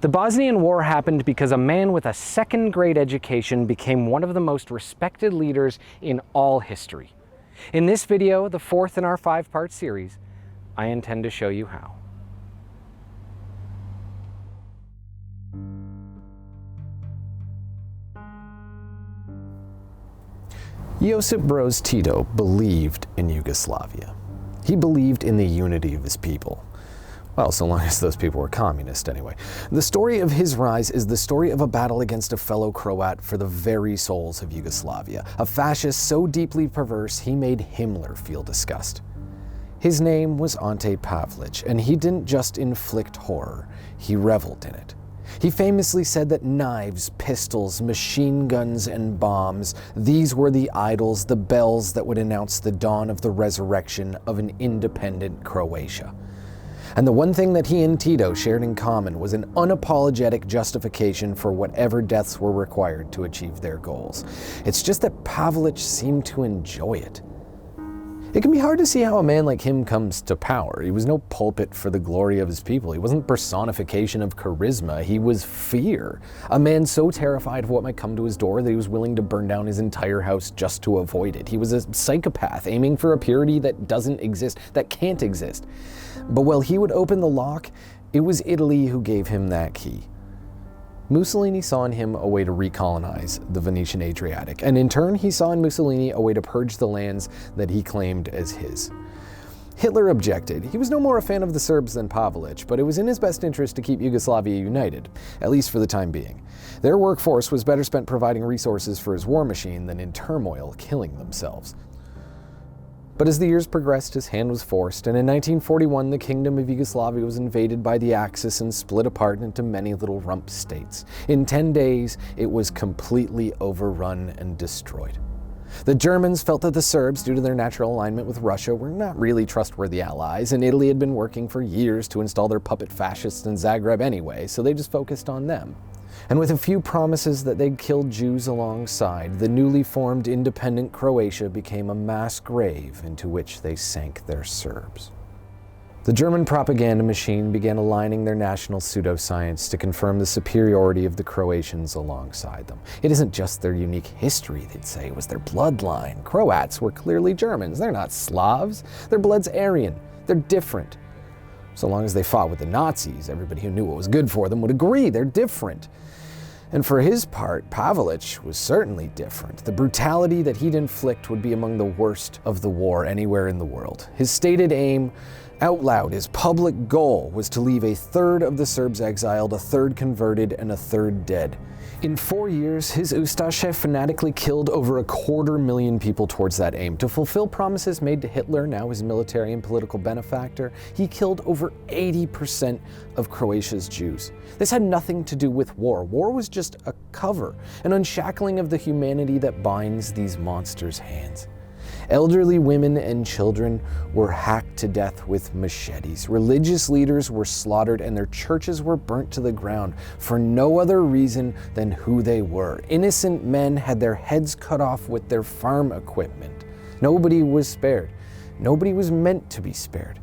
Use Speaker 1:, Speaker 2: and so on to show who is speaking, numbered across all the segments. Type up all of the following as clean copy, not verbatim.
Speaker 1: The Bosnian War happened because a man with a second-grade education became one of the most respected leaders in all history. In this video, the fourth in our 5-part series, I intend to show you how.
Speaker 2: Josip Broz Tito believed in Yugoslavia. He believed in the unity of his people. Well, so long as those people were communist anyway. The story of his rise is the story of a battle against a fellow Croat for the very souls of Yugoslavia, a fascist so deeply perverse he made Himmler feel disgust. His name was Ante Pavelić, and he didn't just inflict horror, he reveled in it. He famously said that knives, pistols, machine guns, and bombs, these were the idols, the bells that would announce the dawn of the resurrection of an independent Croatia. And the one thing that he and Tito shared in common was an unapologetic justification for whatever deaths were required to achieve their goals. It's just that Pavelić seemed to enjoy it. It can be hard to see how a man like him comes to power. He was no pulpit for the glory of his people. He wasn't personification of charisma. He was fear. A man so terrified of what might come to his door that he was willing to burn down his entire house just to avoid it. He was a psychopath aiming for a purity that doesn't exist, that can't exist. But while he would open the lock, it was Italy who gave him that key. Mussolini saw in him a way to recolonize the Venetian Adriatic, and in turn he saw in Mussolini a way to purge the lands that he claimed as his. Hitler objected. He was no more a fan of the Serbs than Pavelić, but it was in his best interest to keep Yugoslavia united, at least for the time being. Their workforce was better spent providing resources for his war machine than in turmoil killing themselves. But as the years progressed, his hand was forced, and in 1941 the Kingdom of Yugoslavia was invaded by the Axis and split apart into many little rump states. In 10 days, it was completely overrun and destroyed. The Germans felt that the Serbs, due to their natural alignment with Russia, were not really trustworthy allies, and Italy had been working for years to install their puppet fascists in Zagreb anyway, so they just focused on them. And with a few promises that they'd kill Jews alongside, the newly formed independent Croatia became a mass grave into which they sank their Serbs. The German propaganda machine began aligning their national pseudoscience to confirm the superiority of the Croatians alongside them. It isn't just their unique history, they'd say, it was their bloodline. Croats were clearly Germans. They're not Slavs. Their blood's Aryan. They're different. So long as they fought with the Nazis, everybody who knew what was good for them would agree they're different. And for his part, Pavelić was certainly different. The brutality that he'd inflict would be among the worst of the war anywhere in the world. His stated aim, out loud, his public goal, was to leave a third of the Serbs exiled, a third converted, and a third dead. In 4 years, his Ustaše fanatically killed over 250,000 people towards that aim. To fulfill promises made to Hitler, now his military and political benefactor, he killed over 80% of Croatia's Jews. This had nothing to do with war. War was just a cover, an unshackling of the humanity that binds these monsters' hands. Elderly women and children were hacked to death with machetes. Religious leaders were slaughtered and their churches were burnt to the ground for no other reason than who they were. Innocent men had their heads cut off with their farm equipment. Nobody was spared. Nobody was meant to be spared.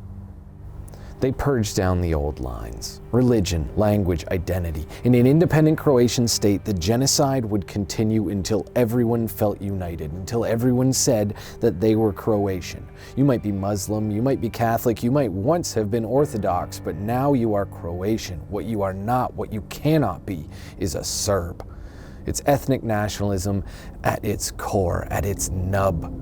Speaker 2: They purged down the old lines. Religion, language, identity. In an independent Croatian state, the genocide would continue until everyone felt united, until everyone said that they were Croatian. You might be Muslim, you might be Catholic, you might once have been Orthodox, but now you are Croatian. What you are not, what you cannot be, is a Serb. It's ethnic nationalism at its core, at its nub.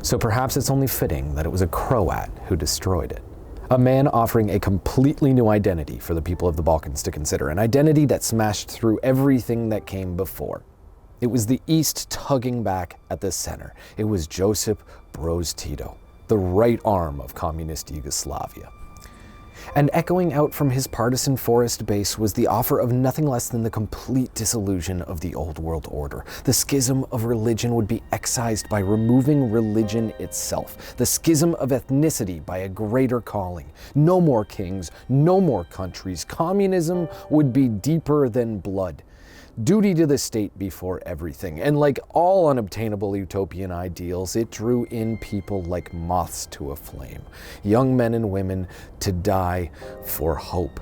Speaker 2: So perhaps it's only fitting that it was a Croat who destroyed it. A man offering a completely new identity for the people of the Balkans to consider, an identity that smashed through everything that came before. It was the East tugging back at the center. It was Josip Broz Tito, the right arm of communist Yugoslavia. And echoing out from his partisan forest base was the offer of nothing less than the complete dissolution of the old world order. The schism of religion would be excised by removing religion itself. The schism of ethnicity by a greater calling. No more kings, no more countries. Communism would be deeper than blood. Duty to the state before everything. And like all unobtainable utopian ideals, it drew in people like moths to a flame. Young men and women to die for hope.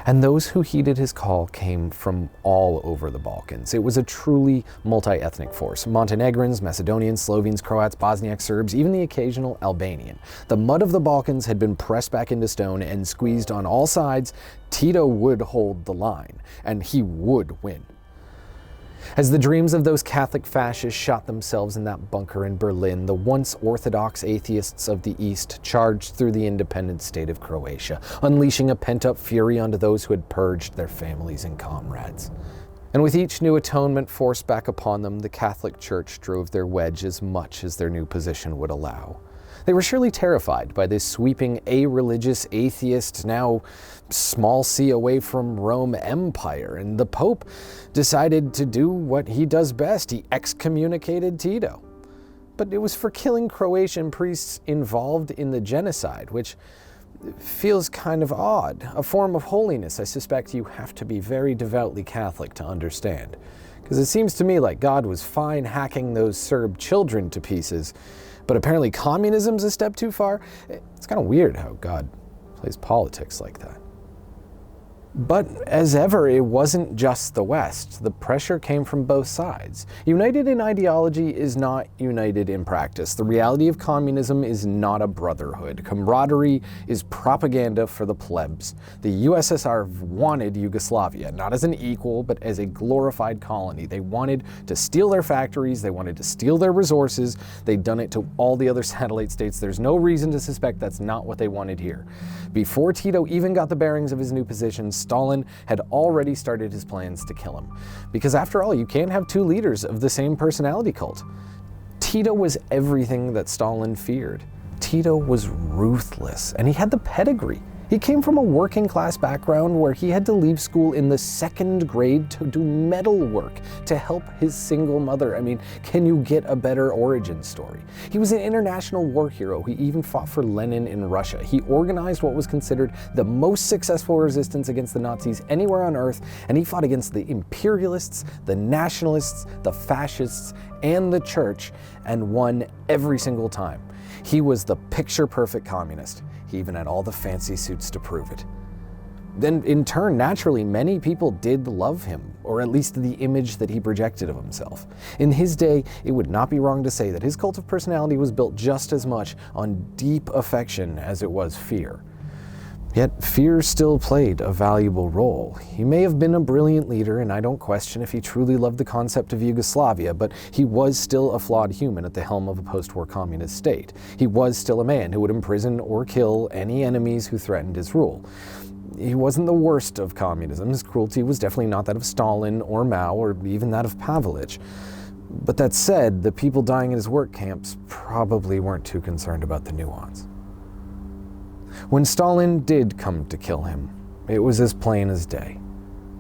Speaker 2: And those who heeded his call came from all over the Balkans. It was a truly multi-ethnic force. Montenegrins, Macedonians, Slovenes, Croats, Bosniak Serbs, even the occasional Albanian. The mud of the Balkans had been pressed back into stone and squeezed on all sides. Tito would hold the line, and he would win. As the dreams of those Catholic fascists shot themselves in that bunker in Berlin, the once Orthodox atheists of the East charged through the independent state of Croatia, unleashing a pent-up fury onto those who had purged their families and comrades. And with each new atonement forced back upon them, the Catholic Church drove their wedge as much as their new position would allow. They were surely terrified by this sweeping, a-religious, atheist, now small c away from Rome empire, and the Pope decided to do what he does best. He excommunicated Tito. But it was for killing Croatian priests involved in the genocide, which feels kind of odd. A form of holiness I suspect you have to be very devoutly Catholic to understand. Because it seems to me like God was fine hacking those Serb children to pieces, but apparently communism's a step too far. It's kind of weird how God plays politics like that. But as ever, it wasn't just the West. The pressure came from both sides. United in ideology is not united in practice. The reality of communism is not a brotherhood. Camaraderie is propaganda for the plebs. The USSR wanted Yugoslavia, not as an equal, but as a glorified colony. They wanted to steal their factories, they wanted to steal their resources. They'd done it to all the other satellite states. There's no reason to suspect that's not what they wanted here. Before Tito even got the bearings of his new position, Stalin had already started his plans to kill him. Because after all, you can't have two leaders of the same personality cult. Tito was everything that Stalin feared. Tito was ruthless, and he had the pedigree. He came from a working class background where he had to leave school in the 2nd grade to do metal work to help his single mother. I mean, can you get a better origin story? He was an international war hero. He even fought for Lenin in Russia. He organized what was considered the most successful resistance against the Nazis anywhere on earth, and he fought against the imperialists, the nationalists, the fascists, and the church, and won every single time. He was the picture-perfect communist. He even had all the fancy suits to prove it. Then, in turn, naturally, many people did love him, or at least the image that he projected of himself. In his day, it would not be wrong to say that his cult of personality was built just as much on deep affection as it was fear. Yet, fear still played a valuable role. He may have been a brilliant leader, and I don't question if he truly loved the concept of Yugoslavia, but he was still a flawed human at the helm of a post-war communist state. He was still a man who would imprison or kill any enemies who threatened his rule. He wasn't the worst of communism. His cruelty was definitely not that of Stalin or Mao or even that of Pavlovich. But that said, the people dying in his work camps probably weren't too concerned about the nuance. When Stalin did come to kill him, it was as plain as day.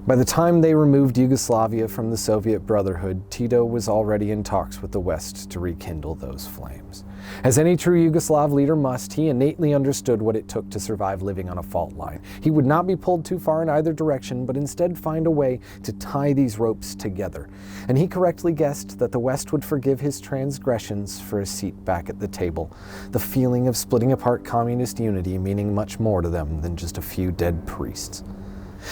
Speaker 2: By the time they removed Yugoslavia from the Soviet Brotherhood, Tito was already in talks with the West to rekindle those flames. As any true Yugoslav leader must, he innately understood what it took to survive living on a fault line. He would not be pulled too far in either direction, but instead find a way to tie these ropes together. And he correctly guessed that the West would forgive his transgressions for a seat back at the table, the feeling of splitting apart communist unity meaning much more to them than just a few dead priests.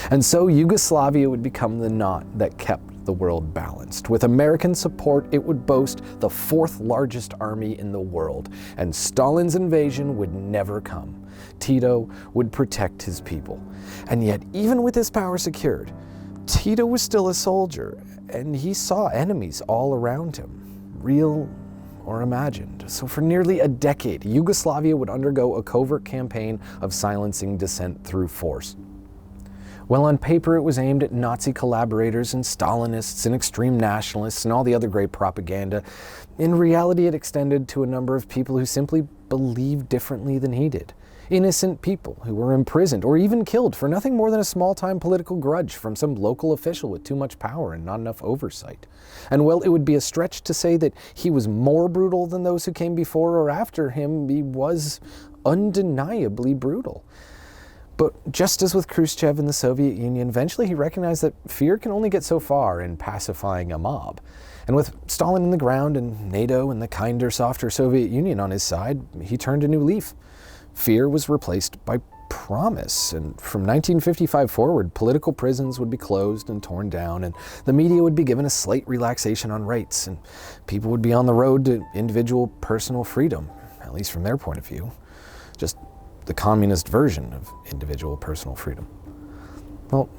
Speaker 2: And so Yugoslavia would become the knot that kept the world balanced. With American support, it would boast the 4th largest army in the world, and Stalin's invasion would never come. Tito would protect his people. And yet, even with his power secured, Tito was still a soldier, and he saw enemies all around him, real or imagined. So for nearly a decade, Yugoslavia would undergo a covert campaign of silencing dissent through force. Well, on paper it was aimed at Nazi collaborators and Stalinists and extreme nationalists and all the other great propaganda. In reality, it extended to a number of people who simply believed differently than he did. Innocent people who were imprisoned or even killed for nothing more than a small-time political grudge from some local official with too much power and not enough oversight. And well, it would be a stretch to say that he was more brutal than those who came before or after him. He was undeniably brutal. But just as with Khrushchev in the Soviet Union, eventually he recognized that fear can only get so far in pacifying a mob. And with Stalin in the ground and NATO and the kinder, softer Soviet Union on his side, he turned a new leaf. Fear was replaced by promise. And from 1955 forward, political prisons would be closed and torn down, and the media would be given a slight relaxation on rights, and people would be on the road to individual personal freedom, at least from their point of view. Just the communist version of individual personal freedom. Well,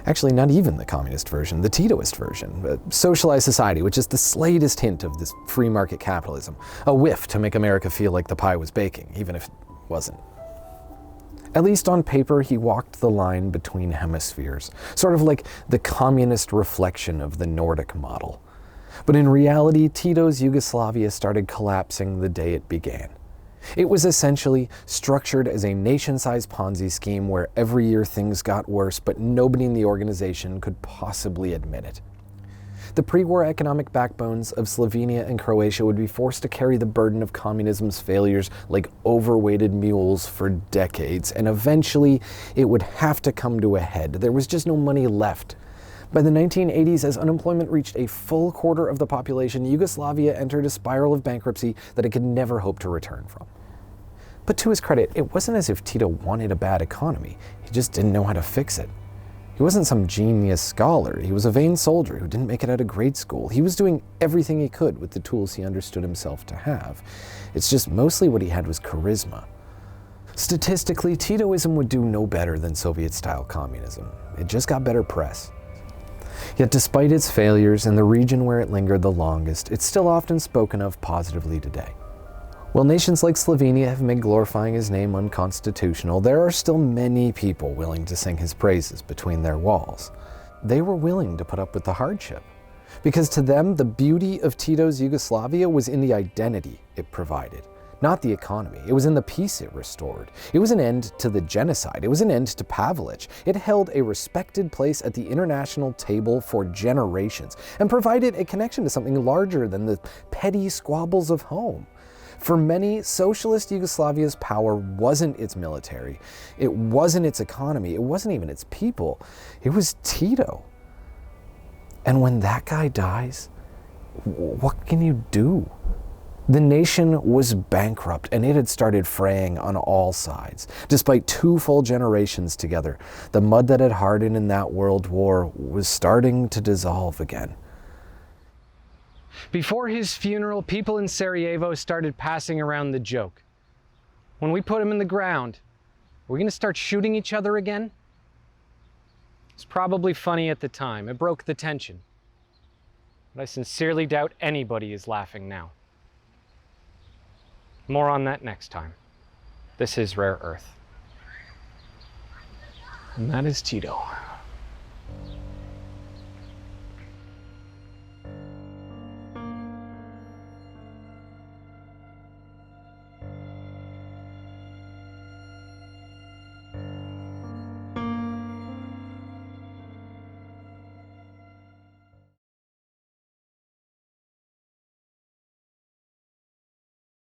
Speaker 2: actually, not even the communist version, the Titoist version. A socialized society, which is the slightest hint of this free market capitalism. A whiff to make America feel like the pie was baking, even if it wasn't. At least on paper, he walked the line between hemispheres, sort of like the communist reflection of the Nordic model. But in reality, Tito's Yugoslavia started collapsing the day it began. It was essentially structured as a nation-sized Ponzi scheme where every year things got worse, but nobody in the organization could possibly admit it. The pre-war economic backbones of Slovenia and Croatia would be forced to carry the burden of communism's failures like overweighted mules for decades, and eventually it would have to come to a head. There was just no money left. By the 1980s, as unemployment reached a full quarter of the population, Yugoslavia entered a spiral of bankruptcy that it could never hope to return from. But to his credit, it wasn't as if Tito wanted a bad economy. He just didn't know how to fix it. He wasn't some genius scholar. He was a vain soldier who didn't make it out of grade school. He was doing everything he could with the tools he understood himself to have. It's just mostly what he had was charisma. Statistically, Titoism would do no better than Soviet-style communism. It just got better press. Yet despite its failures and the region where it lingered the longest, it's still often spoken of positively today. While nations like Slovenia have made glorifying his name unconstitutional, there are still many people willing to sing his praises between their walls. They were willing to put up with the hardship, because to them, the beauty of Tito's Yugoslavia was in the identity it provided, not the economy. It was in the peace it restored. It was an end to the genocide. It was an end to Pavelic. It held a respected place at the international table for generations and provided a connection to something larger than the petty squabbles of home. For many, socialist Yugoslavia's power wasn't its military, it wasn't its economy, it wasn't even its people. It was Tito. And when that guy dies, what can you do? The nation was bankrupt, and it had started fraying on all sides. Despite 2 full generations together, the mud that had hardened in that world war was starting to dissolve again.
Speaker 1: Before his funeral, people in Sarajevo started passing around the joke. When we put him in the ground, are we going to start shooting each other again? It's probably funny at the time. It broke the tension. But I sincerely doubt anybody is laughing now. More on that next time. This is Rare Earth. And that is Tito.